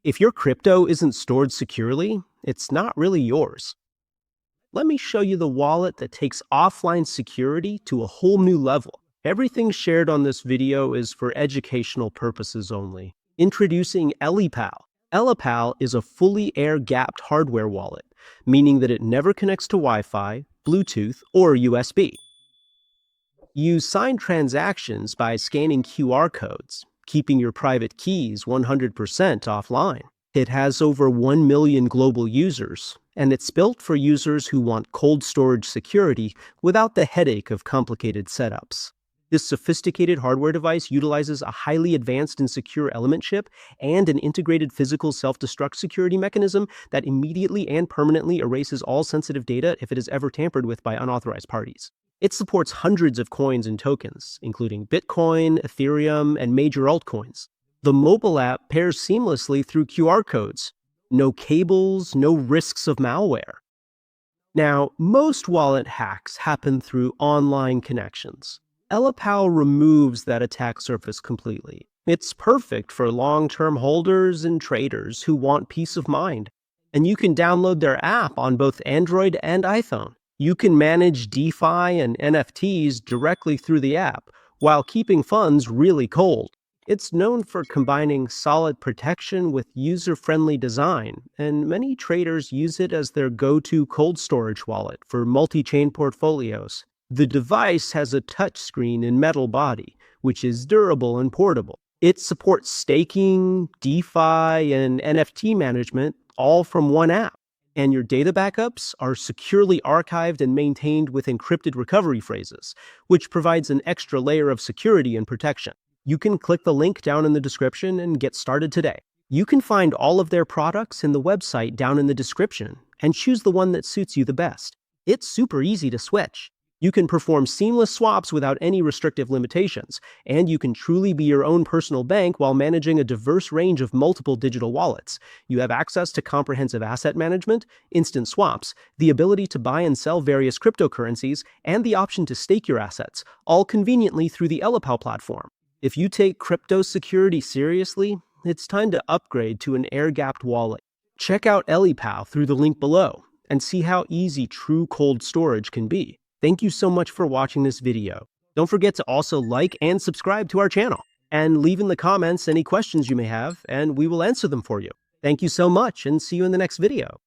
If your crypto isn't stored securely, it's not really yours. Let me show you the wallet that takes offline security to a whole new level. Everything shared on this video is for educational purposes only. Introducing Ellipal. Ellipal is a fully air-gapped hardware wallet, meaning that it never connects to Wi-Fi, Bluetooth, or USB. You sign transactions by scanning QR codes, keeping your private keys 100% offline. It has over 1 million global users, and it's built for users who want cold storage security without the headache of complicated setups. This sophisticated hardware device utilizes a highly advanced and secure Element chip and an integrated physical self-destruct security mechanism that immediately and permanently erases all sensitive data if it is ever tampered with by unauthorized parties. It supports hundreds of coins and tokens, including Bitcoin, Ethereum, and major altcoins. The mobile app pairs seamlessly through QR codes. No cables, no risks of malware. Now, most wallet hacks happen through online connections. Ellipal removes that attack surface completely. It's perfect for long-term holders and traders who want peace of mind. And you can download their app on both Android and iPhone. You can manage DeFi and NFTs directly through the app while keeping funds really cold. It's known for combining solid protection with user-friendly design, and many traders use it as their go-to cold storage wallet for multi-chain portfolios. The device has a touchscreen and metal body, which is durable and portable. It supports staking, DeFi, and NFT management, all from one app. And your data backups are securely archived and maintained with encrypted recovery phrases, which provides an extra layer of security and protection. You can click the link down in the description and get started today. You can find all of their products in the website down in the description and choose the one that suits you the best. It's super easy to switch. You can perform seamless swaps without any restrictive limitations, and you can truly be your own personal bank while managing a diverse range of multiple digital wallets. You have access to comprehensive asset management, instant swaps, the ability to buy and sell various cryptocurrencies, and the option to stake your assets, all conveniently through the Ellipal platform. If you take crypto security seriously, it's time to upgrade to an air-gapped wallet. Check out Ellipal through the link below and see how easy true cold storage can be. Thank you so much for watching this video. Don't forget to also like and subscribe to our channel, and leave in the comments any questions you may have, and we will answer them for you. Thank you so much, and see you in the next video.